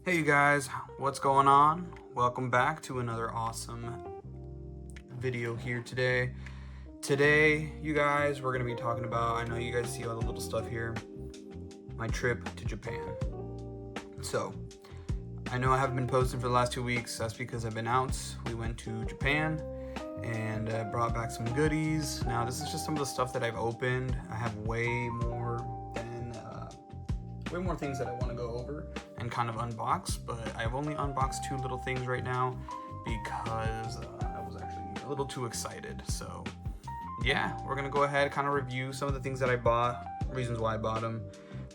Hey you guys, what's going on? Welcome back to another awesome video here today. Today, you guys, we're going to be talking about, I know you guys see all the little stuff here, my trip to Japan. So, I know I haven't been posting for the last 2 weeks. That's because I've been out. We went to Japan and brought back some goodies. Now, this is just some of the stuff that I've opened. I have way more things that I want to go over and kind of unbox, but I've only unboxed 2 little things right now because I was actually a little too excited. So yeah, we're gonna go ahead, kind of review some of the things that I bought, reasons why I bought them,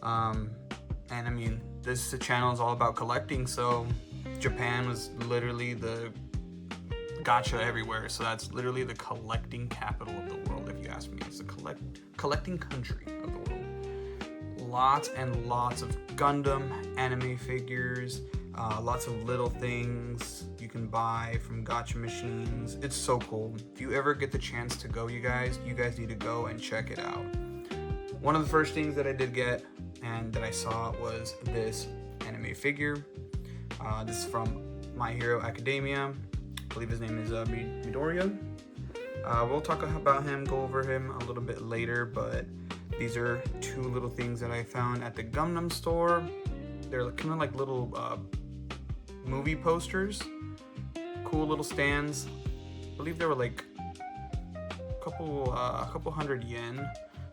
and I mean, this channel is all about collecting, so Japan was literally the gacha everywhere, so that's literally the collecting capital of the world, if you ask me. It's the collecting country of the world. Lots and lots of Gundam anime figures, lots of little things you can buy from gacha machines. It's so cool. If you ever get the chance to go, you guys need to go and check it out. One of the first things that I did get and that I saw was this anime figure. This is from My Hero Academia. I believe his name is Midoriya. We'll talk about him, go over him a little bit later, but these are 2 little things that I found at the Gundam store. They're kind of like little movie posters. Cool little stands. I believe they were like a couple hundred yen.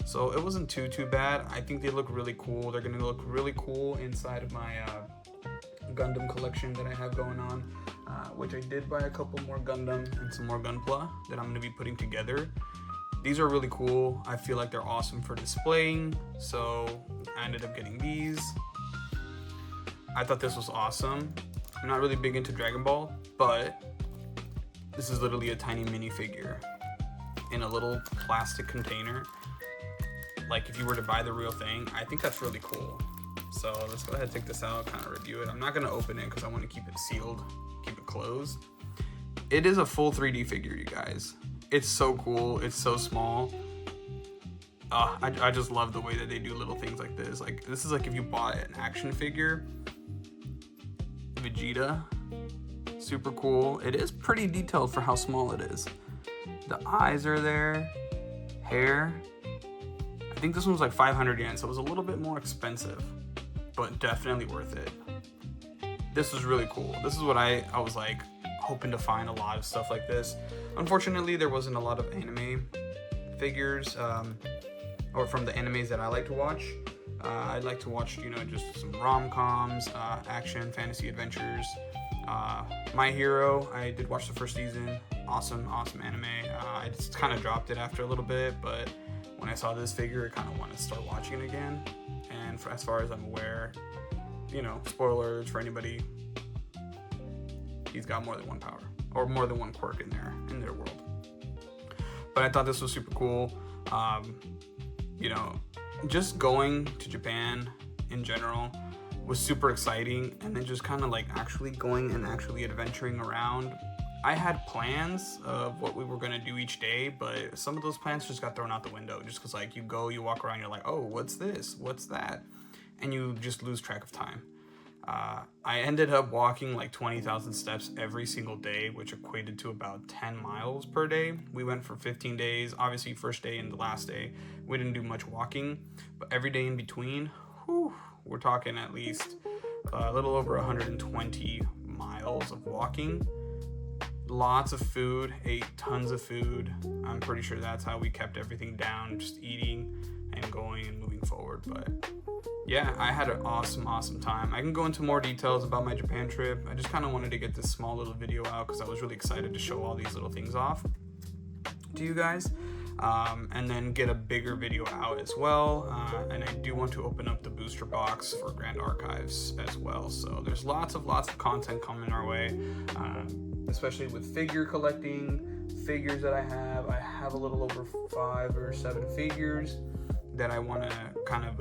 So it wasn't too bad. I think they look really cool. They're gonna look really cool inside of my Gundam collection that I have going on, which I did buy a couple more Gundam and some more Gunpla that I'm gonna be putting together. These are really cool. I feel like they're awesome for displaying, so I ended up getting these. I thought this was awesome. I'm not really big into Dragon Ball, but this is literally a tiny minifigure in a little plastic container. Like if you were to buy the real thing, I think that's really cool. So let's go ahead and take this out, kind of review it. I'm not gonna open it because I want to keep it sealed, keep it closed. It is a full 3D figure, you guys. It's so cool. It's so small. I just love the way that they do little things like this. Like this is like if you bought an action figure. Vegeta. Super cool. It is pretty detailed for how small it is. The eyes are there. Hair. I think this one's like 500 yen, so it was a little bit more expensive, but definitely worth it. This is really cool. This is what I was like hoping to find, a lot of stuff like this. Unfortunately, there wasn't a lot of anime figures, or from the animes that I like to watch. I like to watch, just some rom-coms, action, fantasy adventures. My Hero, I did watch the first season. Awesome anime. I just kind of dropped it after a little bit, but when I saw this figure, I kind of wanted to start watching it again. And as far as I'm aware, spoilers for anybody, he's got more than one power, or more than one quirk in their world. But I thought this was super cool. Just going to Japan in general was super exciting, and then just kind of like actually going and actually adventuring around. I had plans of what we were gonna do each day, but some of those plans just got thrown out the window, just because like you walk around, you're like, oh, what's this? What's that? And you just lose track of time. I ended up walking like 20,000 steps every single day, which equated to about 10 miles per day. We went for 15 days. Obviously, first day and the last day, we didn't do much walking, but every day in between, we're talking at least a little over 120 miles of walking. Lots of food, ate tons of food. I'm pretty sure that's how we kept everything down, just eating and going and moving forward. But yeah, I had an awesome time. I can go into more details about my Japan trip. I just kind of wanted to get this small little video out because I was really excited to show all these little things off to you guys, and then get a bigger video out as well. And I do want to open up the booster box for Grand Archives as well. So there's lots of content coming our way, especially with figure collecting, figures that I have. I have a little over 5 or 7 figures that I want to kind of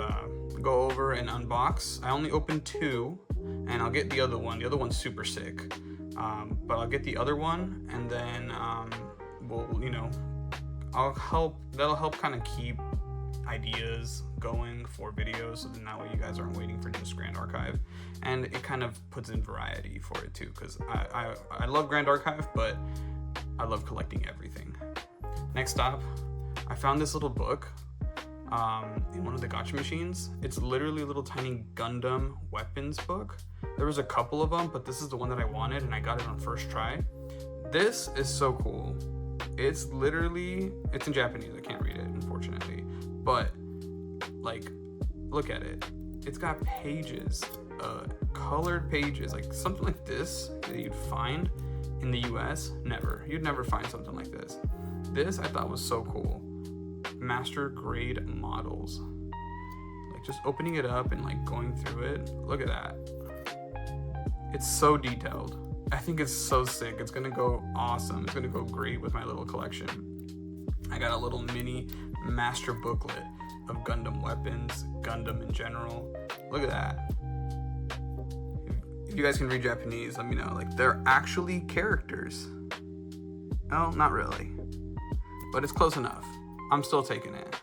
go over and unbox. I only opened 2, and I'll get the other one. The other one's super sick, but I'll get the other one, and then that'll help kind of keep ideas going for videos, so then that way you guys aren't waiting for just Grand Archive. and it kind of puts in variety for it too, because I love Grand Archive, but I love collecting everything. Next up, I found this little book in one of the gacha machines. It's literally a little tiny Gundam weapons book. There was a couple of them, but this is the one that I wanted, and I got it on first try. This is so cool. It's in Japanese. I can't read it, unfortunately, but like, look at it. It's got pages, colored pages, like something like this that you'd find in the US. You'd never find something like this. This I thought was so cool. Master grade models. Like, just opening it up and like going through it. Look at that. It's so detailed. I think it's so sick. It's gonna go awesome. It's gonna go great with my little collection. I got a little mini master booklet of Gundam weapons, Gundam in general. Look at that. If you guys can read Japanese, let me know. Like, they're actually characters. Oh, not really, but it's close enough. I'm still taking it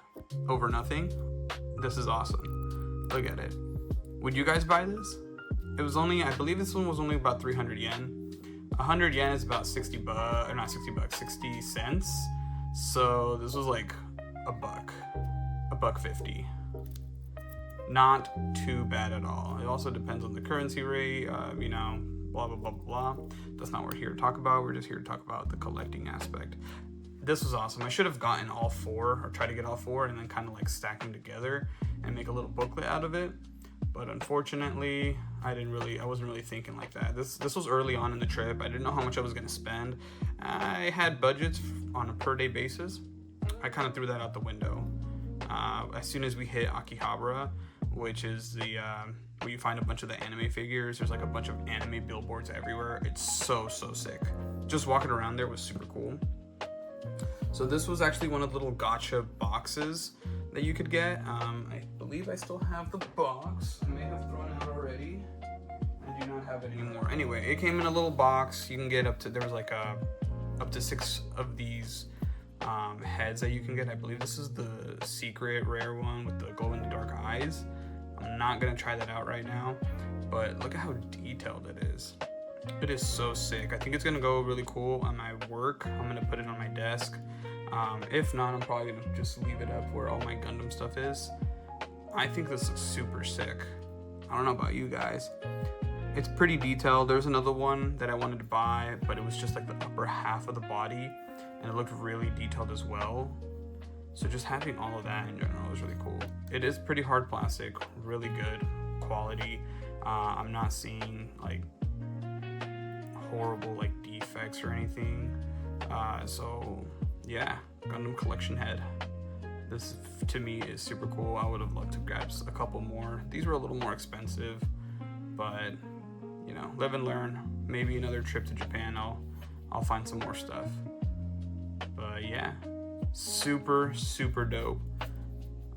over nothing. This is awesome. Look at it. Would you guys buy this? It was only, I believe this one was only about 300 yen. 100 yen is about 60 bucks, or not 60 bucks, 60 cents. So this was like $1.50. Not too bad at all. It also depends on the currency rate, you know, blah, blah, blah, blah. That's not what we're here to talk about. We're just here to talk about the collecting aspect. This was awesome. I should have gotten all four, or try to get all four, and then kind of like stack them together and make a little booklet out of it. But unfortunately, I wasn't really thinking like that. This was early on in the trip. I didn't know how much I was gonna spend. I had budgets on a per day basis. I kind of threw that out the window. As soon as we hit Akihabara, which is the where you find a bunch of the anime figures, there's like a bunch of anime billboards everywhere. It's so sick. Just walking around there was super cool. So this was actually one of the little gacha boxes that you could get. I believe I still have the box. I may have thrown it out already. I do not have it anymore. Anyway, it came in a little box. You can get there was like up to 6 of these heads that you can get. I believe this is the secret rare one with the glow in the dark eyes. I'm not gonna try that out right now, but look at how detailed it is. It is so sick. I think it's gonna go really cool on my work. I'm gonna put it on my desk. If not, I'm probably gonna just leave it up where all my Gundam stuff is. I think this is super sick. I don't know about you guys. It's pretty detailed. There's another one that I wanted to buy, but it was just like the upper half of the body, and it looked really detailed as well. So just having all of that in general is really cool. It is pretty hard plastic, really good quality. I'm not seeing like horrible like defects or anything. So yeah, Gundam collection head. This to me is super cool. I would have loved to grab a couple more. These were a little more expensive, but you know, live and learn. Maybe another trip to Japan, I'll find some more stuff. But yeah, super dope.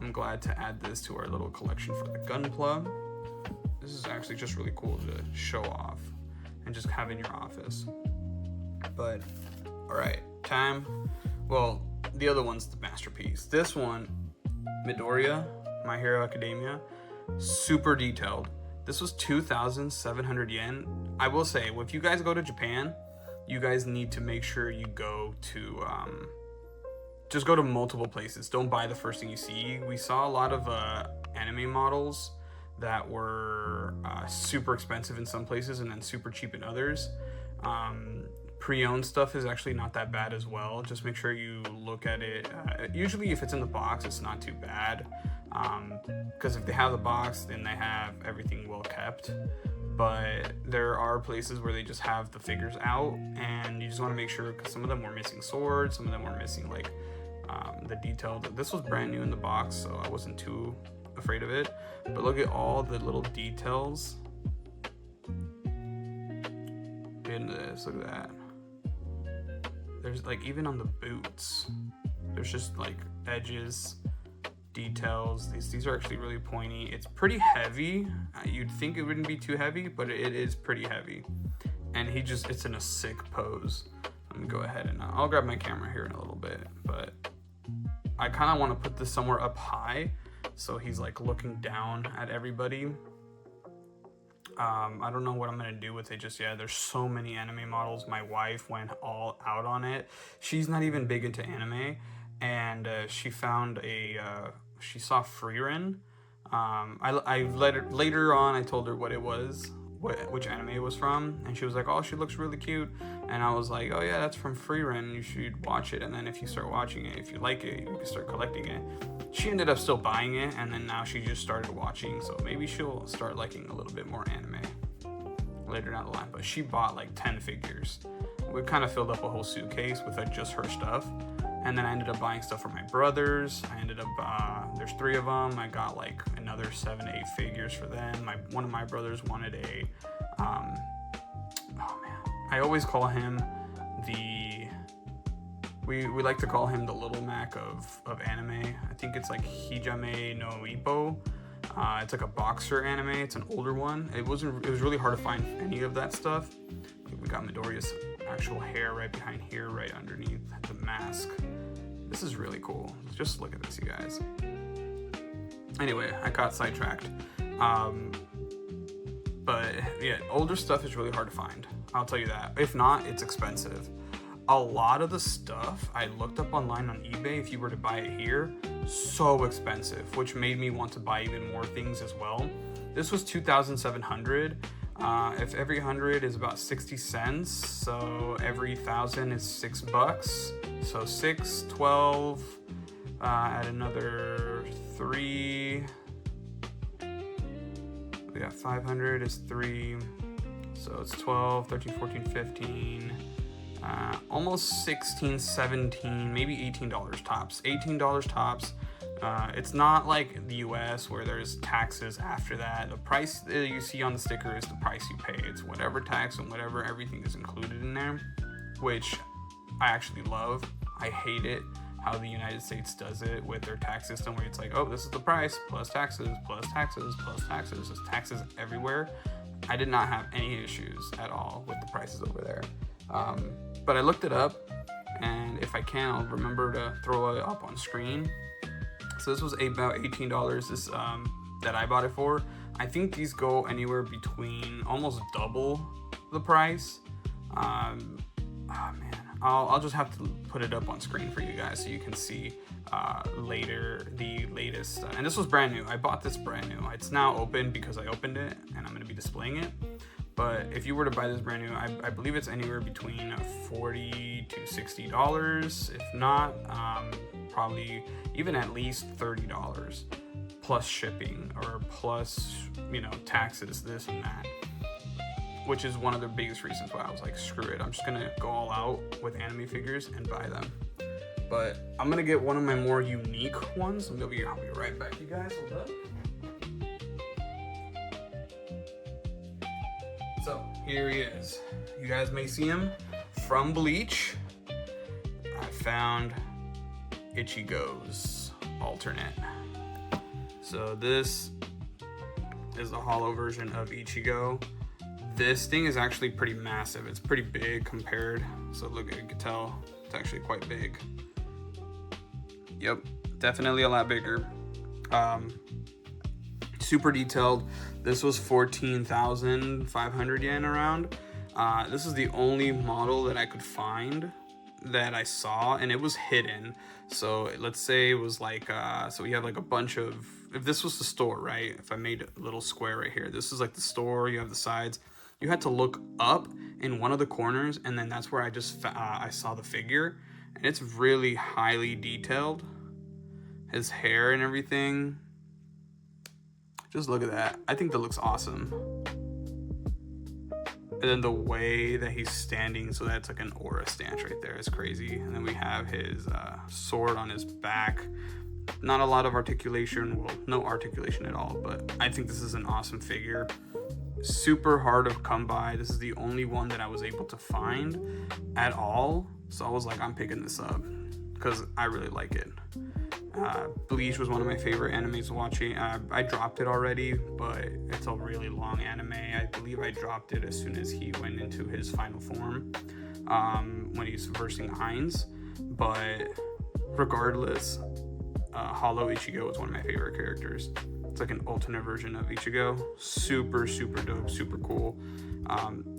I'm glad to add this to our little collection for the Gunpla. This is actually just really cool to show off and just have in your office. But all right, time. Well, the other one's the masterpiece. This one, Midoriya, My Hero Academia, super detailed. This was 2,700 yen. I will say, if you guys go to Japan, you guys need to make sure you go to, just go to multiple places. Don't buy the first thing you see. We saw a lot of anime models that were super expensive in some places and then super cheap in others. Pre-owned stuff is actually not that bad as well. Just make sure you look at it. Usually if it's in the box, it's not too bad. Because if they have the box, then they have everything well kept. But there are places where they just have the figures out, and you just want to make sure, because some of them were missing swords, some of them were missing like the detail. This was brand new in the box, so I wasn't too afraid of it. But look at all the little details. In this, look at that. There's like, even on the boots, there's just like edges, details. These are actually really pointy. It's pretty heavy. You'd think it wouldn't be too heavy, but it is pretty heavy. And it's in a sick pose. Let me go ahead and I'll grab my camera here in a little bit, but I kind of want to put this somewhere up high, so he's like looking down at everybody. I don't know what I'm gonna do with it just yet. There's so many anime models. My wife went all out on it. She's not even big into anime, and she found she saw Frieren. Later on I told her what it was, which anime it was from, and she was like, "Oh, she looks really cute," and I was like, "Oh yeah, that's from Frieren. You should watch it, and then if you start watching it, if you like it, you can start collecting it." She ended up still buying it, and then now she just started watching, so maybe she'll start liking a little bit more anime later down the line. But she bought like 10 figures. We kind of filled up a whole suitcase with just her stuff, and then I ended up buying stuff for my brothers. I ended up there's 3 of them. I got like another 7, 8 figures for them. One of my brothers wanted a oh man, I always call him we like to call him the Little Mac of anime. I think it's like Hijame no Ippo. It's like a boxer anime. It's an older one. It was really hard to find any of that stuff. We got Midoriya's actual hair right behind here, right underneath the mask. This is really cool. Just look at this, you guys. Anyway, I got sidetracked. But yeah, older stuff is really hard to find. I'll tell you that. If not, it's expensive. A lot of the stuff I looked up online on eBay, if you were to buy it here, so expensive, which made me want to buy even more things as well. This was $2,700. If every 100 is about 60 cents, so every 1,000 is $6. So 6, 12, add another 3. We got 500 is 3. So it's 12, 13, 14, 15. Almost 16, 17, maybe $18 tops. $18 tops. It's not like the US where there's taxes after that. The price that you see on the sticker is the price you pay. It's whatever tax and whatever everything is included in there, which I actually love. I hate it how the United States does it with their tax system where it's like, oh, this is the price plus taxes, plus taxes, plus taxes. There's taxes everywhere. I did not have any issues at all with the prices over there. But I looked it up, and if I can, I'll remember to throw it up on screen. So this was about $18. This that I bought it for. I think these go anywhere between almost double the price. Oh man, I'll just have to put it up on screen for you guys so you can see later the latest. And this was brand new. I bought this brand new. It's now open because I opened it, and I'm going to be displaying it. But if you were to buy this brand new, I believe it's anywhere between $40 to $60. If not, probably even at least $30 plus shipping or plus, taxes, this and that. Which is one of the biggest reasons why I was like, screw it. I'm just going to go all out with anime figures and buy them. But I'm going to get one of my more unique ones. I'll be right back, you guys. Hold up. So here he is. You guys may see him from Bleach. I found Ichigo's alternate. So this is the hollow version of Ichigo. This thing is actually pretty massive. It's pretty big compared. So look, you can tell it's actually quite big. Yep, definitely a lot bigger. Super detailed. This was 14,500 yen around. This is the only model that I could find that I saw, and it was hidden. So let's say it was like, so we have like a bunch of, if this was the store, right? If I made a little square right here, this is like the store, you have the sides. You had to look up in one of the corners, and then that's where I saw the figure, and it's really highly detailed. His hair and everything. Just look at that. I think that looks awesome. And then the way that he's standing, so that's like an aura stance right there. It's crazy. And then we have his sword on his back. Not a lot of articulation. Well, no articulation at all. But I think this is an awesome figure. Super hard to come by. This is the only one that I was able to find at all. So I was like, I'm picking this up because I really like it. Bleach was one of my favorite animes watching. I dropped it already, but it's a really long anime. I believe I dropped it as soon as he went into his final form, when he's versing Heinz. But regardless, Hollow Ichigo was one of my favorite characters. It's like an alternate version of Ichigo. Super, super dope, super cool.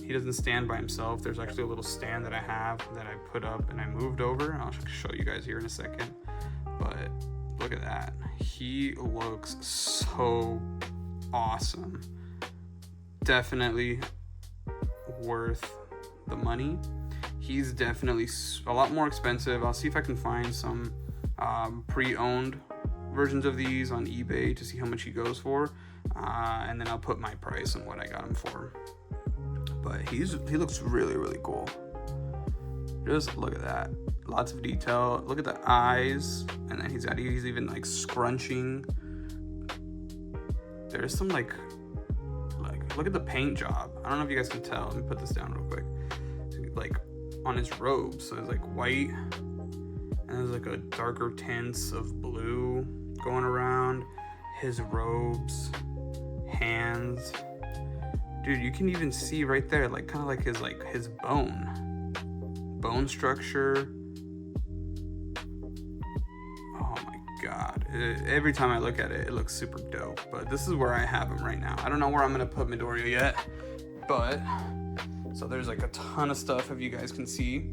He doesn't stand by himself. There's actually a little stand that I have that I put up and I moved over. I'll show you guys here in a second. But look at that. He looks so awesome. Definitely worth the money. He's definitely a lot more expensive. I'll see if I can find some pre-owned versions of these on eBay to see how much he goes for, and then I'll put my price on what I got him for. But he looks really, really cool. Just look at that. Lots of detail. Look at the eyes, and then he's even like scrunching. There's some like look at the paint job. I don't know if you guys can tell. Let me put this down real quick. Like on his robes, so it's like white, and there's like a darker tints of blue going around his robes, hands. Dude, you can even see right there, like kind of like his bone structure. Oh my god. Every time I look at it, it looks super dope. But this is where I have him right now. I don't know where I'm gonna put Midoriya yet, but so there's like a ton of stuff, if you guys can see.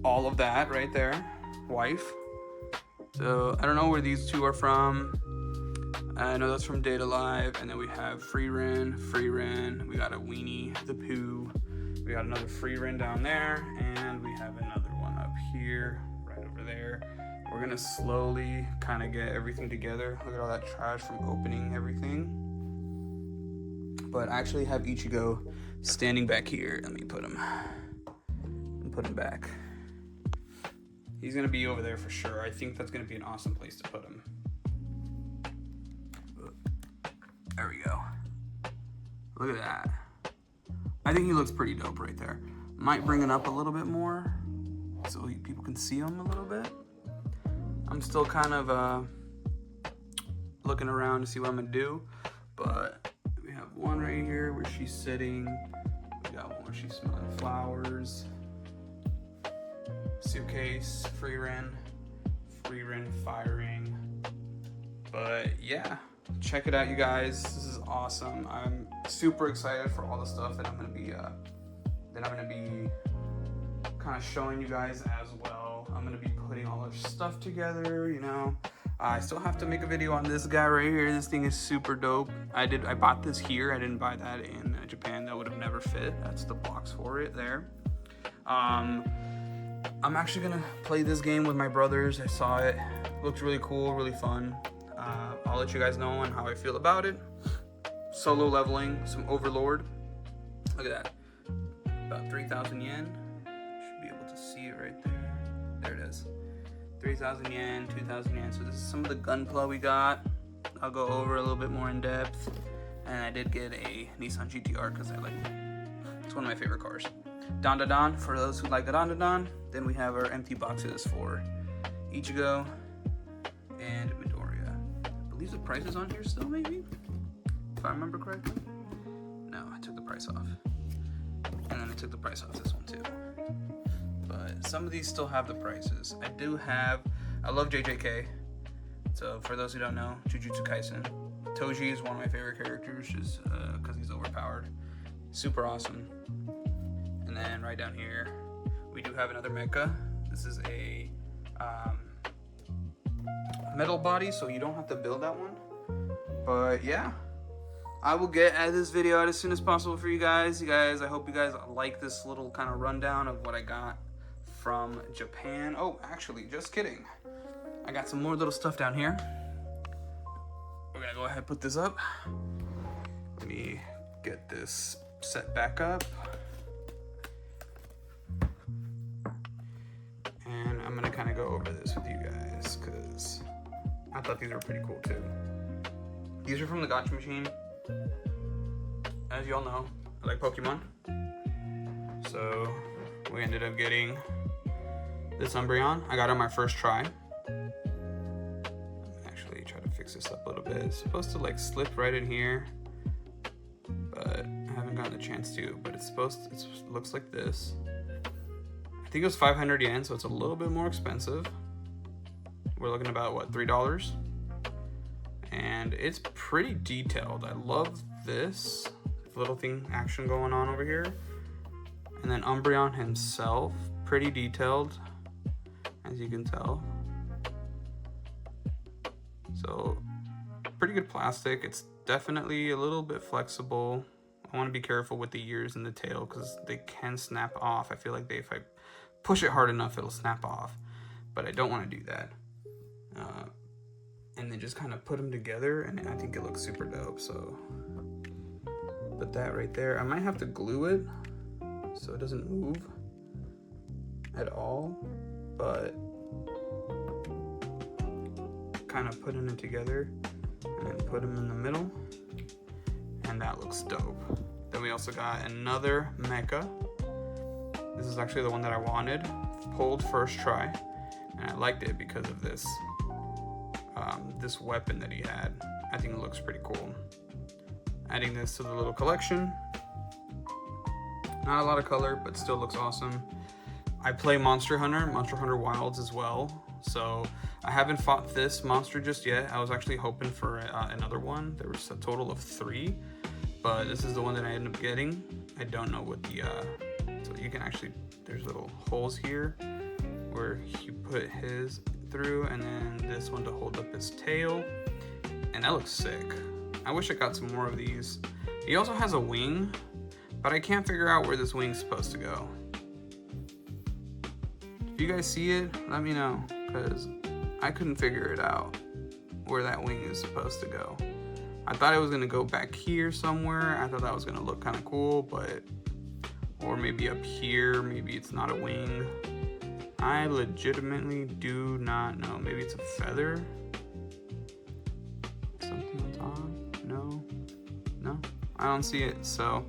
All of that right there. Wife. So I don't know where these two are from. I know that's from Data Live. And then we have Frieren. We got a Weenie the Pooh. We got another Frieren down there. And we have another one up here, right over there. We're gonna slowly kind of get everything together. Look at all that trash from opening everything. But I actually have Ichigo standing back here. Let me put him back. He's gonna be over there for sure. I think that's gonna be an awesome place to put him. There we go. Look at that. I think he looks pretty dope right there. Might bring it up a little bit more so people can see him a little bit. I'm still kind of looking around to see what I'm gonna do, but we have one right here where she's sitting. We got one where she's smelling flowers. Suitcase, Frieren firing. But yeah, check it out, you guys. This is awesome. I'm super excited for all the stuff that I'm gonna be kind of showing you guys as well. I'm gonna be putting all this stuff together, you know. I still have to make a video on this guy right here. This thing is super dope. I bought this here. I didn't buy that in Japan. That would have never fit. That's the box for it there. I'm actually gonna play this game with my brothers. I saw it. Looked really cool, really fun. I'll let you guys know on how I feel about it. Solo leveling, some Overlord. Look at that. About 3,000 yen. Should be able to see it right there. There it is. 3,000 yen, 2,000 yen. So this is some of the Gunpla we got. I'll go over a little bit more in depth. And I did get a Nissan GTR because I like it. It's one of my favorite cars. Dandadan, for those who like the Dandadan. Then we have our empty boxes for Ichigo and Midoriya. I believe the price is on here still, maybe? If I remember correctly. No, I took the price off. And then I took the price off this one too. But some of these still have the prices. I love JJK. So for those who don't know, Jujutsu Kaisen. Toji is one of my favorite characters just because he's overpowered. Super awesome. And then right down here, we do have another mecha. This is a metal body, so you don't have to build that one. But yeah, I will get at this video out as soon as possible for you guys. I hope you guys like this little kind of rundown of what I got from Japan. Oh, actually, just kidding. I got some more little stuff down here. We're gonna go ahead and put this up. Let me get this set back up. And I'm gonna kind of go over this with you guys because I thought these were pretty cool too. These are from the Gacha Machine. As y'all know, I like Pokemon. So we ended up getting this Umbreon. I got it on my first try. Actually, try to fix this up a little bit. It's supposed to like slip right in here, but I haven't gotten the chance to. But it looks like this. I think it was 500 yen, so it's a little bit more expensive. We're looking about what, $3? and it's pretty detailed. I love this little thing action going on over here. And then Umbreon himself, pretty detailed, as you can tell. So pretty good plastic. It's definitely a little bit flexible. I want to be careful with the ears and the tail because they can snap off. I feel like if I push it hard enough, it'll snap off, but I don't want to do that. And then just kind of put them together, and I think it looks super dope. So put that right there. I might have to glue it so it doesn't move at all, but kind of putting it together and then put them in the middle, and that looks dope. Then we also got another mecha. This is actually the one that I wanted, pulled first try, and I liked it because of this this weapon that he had. I think it looks pretty cool. Adding this to the little collection. Not a lot of color, but still looks awesome. I play Monster Hunter Wilds as well, so I haven't fought this monster just yet. I was actually hoping for another one. There was a total of 3, but this is the one that I ended up getting. I don't know what the so you can actually, there's little holes here where you put his through, and then this one to hold up his tail, and that looks sick. I wish I got some more of these. He also has a wing, but I can't figure out where this wing's supposed to go. If you guys see it, let me know, because I couldn't figure it out where that wing is supposed to go. I thought it was gonna go back here somewhere. I thought that was gonna look kind of cool, but, or maybe up here, maybe it's not a wing. I legitimately do not know. Maybe it's a feather? Something on top? No, I don't see it. So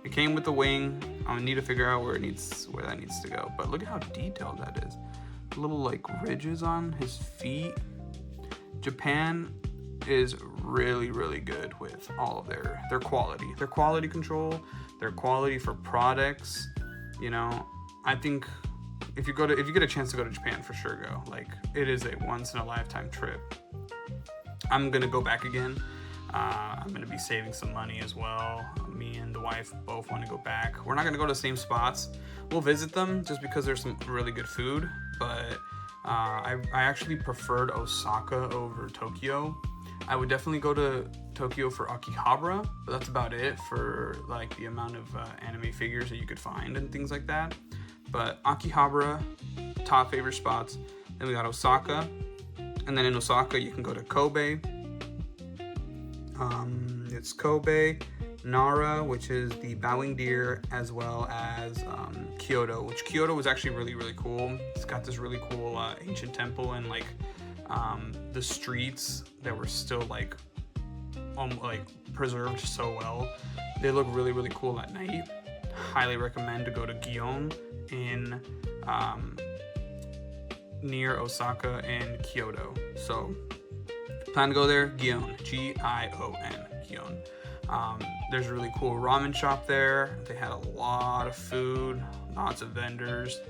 it came with the wing. I'm gonna need to figure out where that needs to go. But look at how detailed that is. Little like ridges on his feet. Japan is really, really good with all of their quality control, their quality for products. You know, I think if you get a chance to go to Japan, for sure go. Like, it is a once in a lifetime trip. I'm gonna go back again. I'm gonna be saving some money as well. Me and the wife both want to go back. We're not gonna go to the same spots. We'll visit them just because there's some really good food, but I actually preferred Osaka over Tokyo. I would definitely go to Tokyo for Akihabara, but that's about it for like the amount of anime figures that you could find and things like that. But Akihabara, top favorite spots. Then we got Osaka, and then in Osaka you can go to Kobe. It's Kobe, Nara, which is the bowing deer, as well as Kyoto, which Kyoto was actually really, really cool. It's got this really cool ancient temple, and like the streets that were still like preserved so well. They look really, really cool at night. Highly recommend to go to Gion in near Osaka and Kyoto. So plan to go there. Gion, G-I-O-N, Gion. There's a really cool ramen shop there. They had a lot of food, lots of vendors.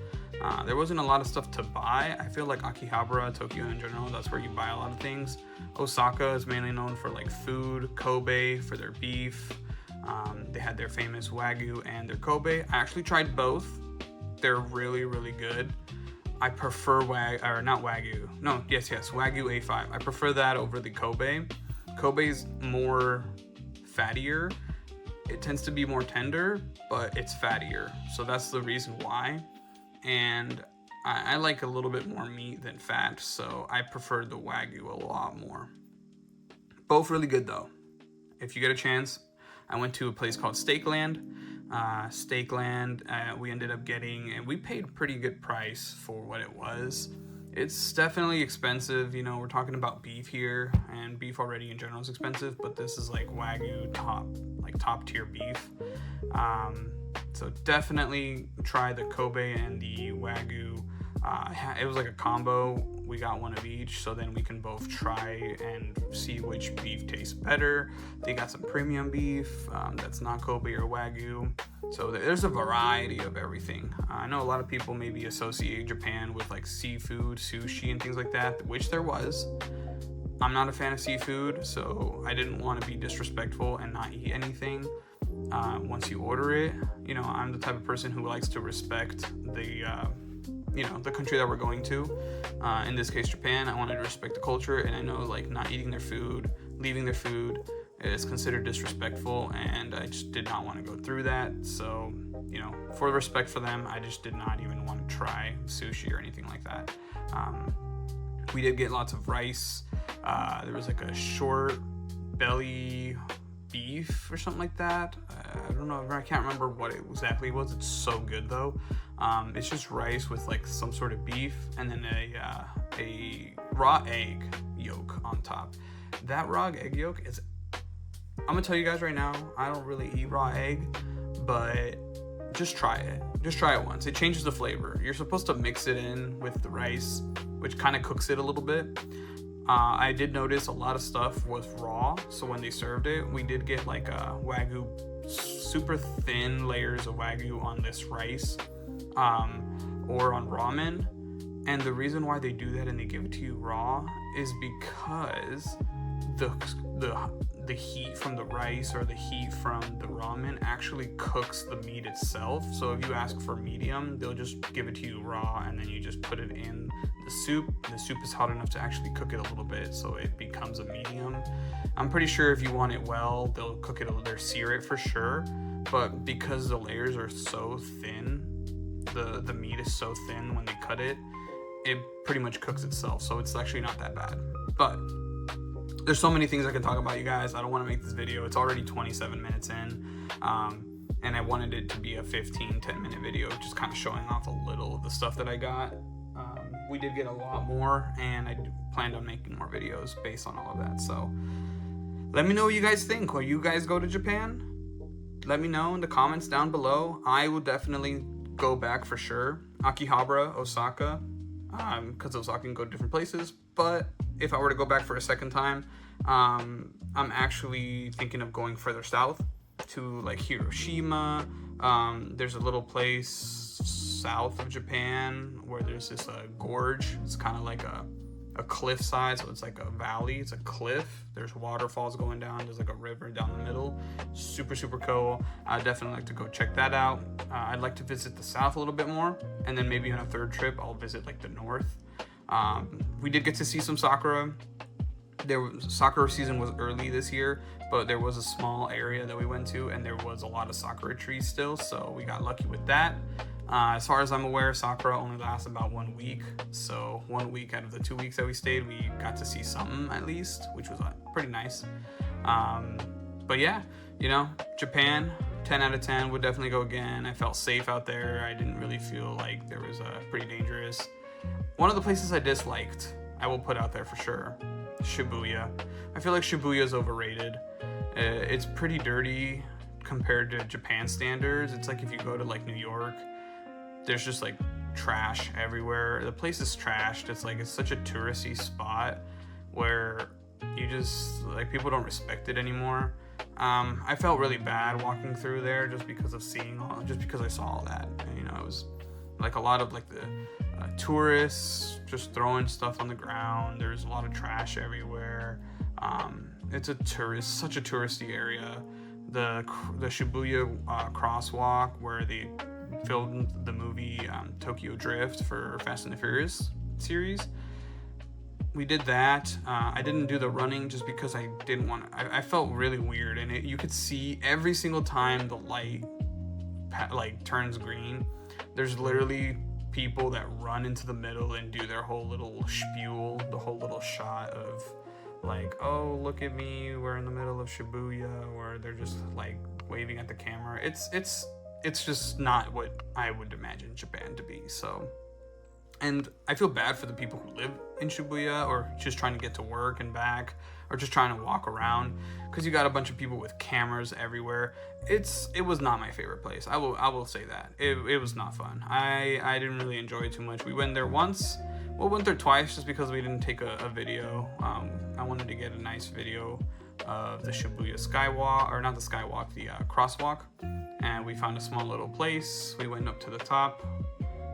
There wasn't a lot of stuff to buy. I feel like Akihabara, Tokyo in general, that's where you buy a lot of things. Osaka is mainly known for like food, Kobe for their beef. They had their famous Wagyu and their Kobe. I actually tried both. They're really, really good. I prefer Wagyu A5. I prefer that over the Kobe. Kobe's more fattier. It tends to be more tender, but it's fattier. So that's the reason why. And I like a little bit more meat than fat, so I prefer the Wagyu a lot more. Both really good though. If you get a chance, I went to a place called Steakland. We ended up getting, and we paid a pretty good price for what it was. It's definitely expensive. You know, we're talking about beef here, and beef already in general is expensive, but this is like Wagyu top tier beef. So definitely try the Kobe and the Wagyu. It was like a combo. We got one of each, so then we can both try and see which beef tastes better. They got some premium beef that's not Kobe or Wagyu. So there's a variety of everything. I know a lot of people maybe associate Japan with like seafood, sushi, and things like that, which there was. I'm not a fan of seafood, so I didn't want to be disrespectful and not eat anything once you order it. You know, I'm the type of person who likes to respect the the country that we're going to. In this case, Japan. I wanted to respect the culture, and I know like not eating their food, leaving their food is considered disrespectful, and I just did not want to go through that. So, you know, for respect for them, I just did not even want to try sushi or anything like that. We did get lots of rice. There was like a short belly beef or something like that. I don't know, I can't remember what it exactly was. It's so good though. It's just rice with like some sort of beef, and then a raw egg yolk on top. That raw egg yolk is, I'm gonna tell you guys right now, I don't really eat raw egg, but just try it. Just try it once. It changes the flavor. You're supposed to mix it in with the rice, which kind of cooks it a little bit. I did notice a lot of stuff was raw, so when they served it, we did get like a Wagyu, super thin layers of Wagyu on this rice, or on ramen. And the reason why they do that and they give it to you raw is because the heat from the rice or the heat from the ramen actually cooks the meat itself. So if you ask for medium, they'll just give it to you raw, and then you just put it in the soup. The soup is hot enough to actually cook it a little bit, so it becomes a medium. I'm pretty sure if you want it well, they'll cook it, they'll sear it for sure. But because the layers are so thin, the meat is so thin when they cut it, it pretty much cooks itself. So it's actually not that bad. But there's so many things I can talk about, you guys. I don't want to make this video. It's already 27 minutes in. And I wanted it to be a 10 minute video, just kind of showing off a little of the stuff that I got. We did get a lot more, and I planned on making more videos based on all of that. So let me know what you guys think. Will you guys go to Japan? Let me know in the comments down below. I will definitely go back for sure. Akihabara, Osaka, because Osaka can go to different places. But if I were to go back for a second time, I'm actually thinking of going further south to like Hiroshima. There's a little place south of Japan where there's this gorge. It's kind of like a cliff side, so it's like a valley. It's a cliff. There's waterfalls going down. There's like a river down the middle. Super, super cool. I'd definitely like to go check that out. I'd like to visit the south a little bit more, and then maybe on a third trip, I'll visit like the north. We did get to see some sakura. Sakura season was early this year, but there was a small area that we went to, and there was a lot of sakura trees still, so we got lucky with that. As far as I'm aware, sakura only lasts about 1 week, so 1 week out of the 2 weeks that we stayed, we got to see something at least, which was pretty nice. But yeah, you know, Japan, 10 out of 10, would definitely go again. I felt safe out there. I didn't really feel like there was pretty dangerous. One of the places I disliked, I will put out there for sure, Shibuya. I feel like Shibuya is overrated. It's pretty dirty compared to Japan standards. It's like if you go to like New York, there's just like trash everywhere. The place is trashed. It's like, it's such a touristy spot where you just like, people don't respect it anymore. I felt really bad walking through there just because of just because I saw all that. And, you know, it was like a lot of like the tourists just throwing stuff on the ground. There's a lot of trash everywhere. It's such a touristy area. The Shibuya crosswalk where they filmed the movie Tokyo Drift for Fast and the Furious series, we did that. I didn't do the running just because I didn't want to. I felt really weird, and you could see every single time the light like turns green, there's literally people that run into the middle and do their whole little spiel, the whole little shot of like, oh, look at me, we're in the middle of Shibuya, where they're just like waving at the camera. It's just not what I would imagine Japan to be. So, and I feel bad for the people who live in Shibuya or just trying to get to work and back, or just trying to walk around, because you got a bunch of people with cameras everywhere. It was not my favorite place. I will say that. It was not fun. I didn't really enjoy it too much. We went there once. We went there twice just because we didn't take a video. I wanted to get a nice video of the Shibuya skywalk, or not the skywalk, the crosswalk. And we found a small little place. We went up to the top,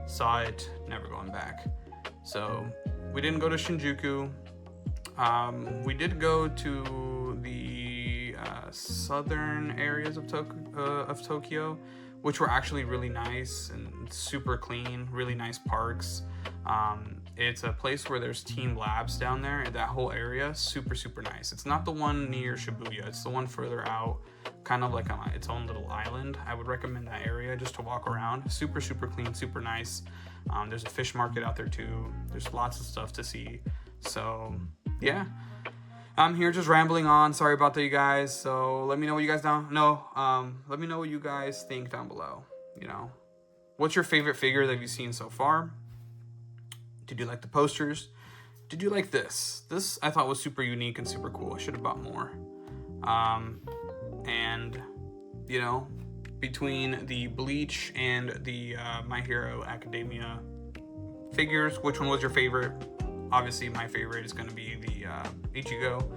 saw it, never going back. So we didn't go to Shinjuku. We did go to the southern areas of Tokyo, which were actually really nice and super clean, really nice parks. It's a place where there's Team Labs down there, and that whole area, super, super nice. It's not the one near Shibuya, it's the one further out, kind of like on its own little island. I would recommend that area just to walk around. Super, super clean, super nice. There's a fish market out there too. There's lots of stuff to see. So yeah, I'm here just rambling on. Sorry about that, you guys. So let me know what you guys let me know what you guys think down below. You know, what's your favorite figure that you've seen so far? Did you like the posters? Did you like this? This I thought was super unique and super cool. I should have bought more. And you know, between the Bleach and the My Hero Academia figures, which one was your favorite? Obviously, my favorite is going to be the Ichigo,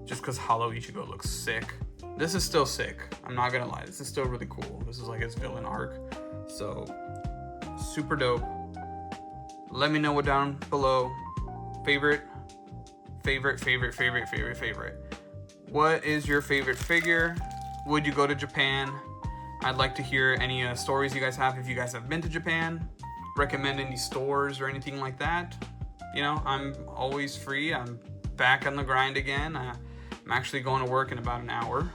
just because Hollow Ichigo looks sick. This is still sick. I'm not going to lie. This is still really cool. This is like his villain arc. So, super dope. Let me know what down below. Favorite. What is your favorite figure? Would you go to Japan? I'd like to hear any stories you guys have if you guys have been to Japan. Recommend any stores or anything like that. You know, I'm always free. I'm back on the grind again. I'm actually going to work in about an hour.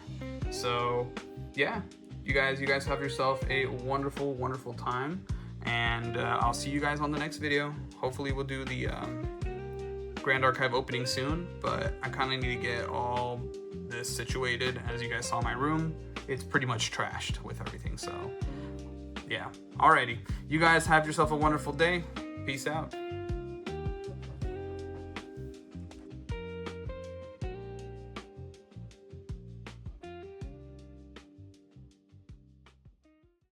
So, yeah, you guys have yourself a wonderful, wonderful time. And I'll see you guys on the next video. Hopefully we'll do the Grand Archive opening soon, but I kind of need to get all this situated. As you guys saw my room, it's pretty much trashed with everything, so yeah. Alrighty, you guys have yourself a wonderful day. Peace out.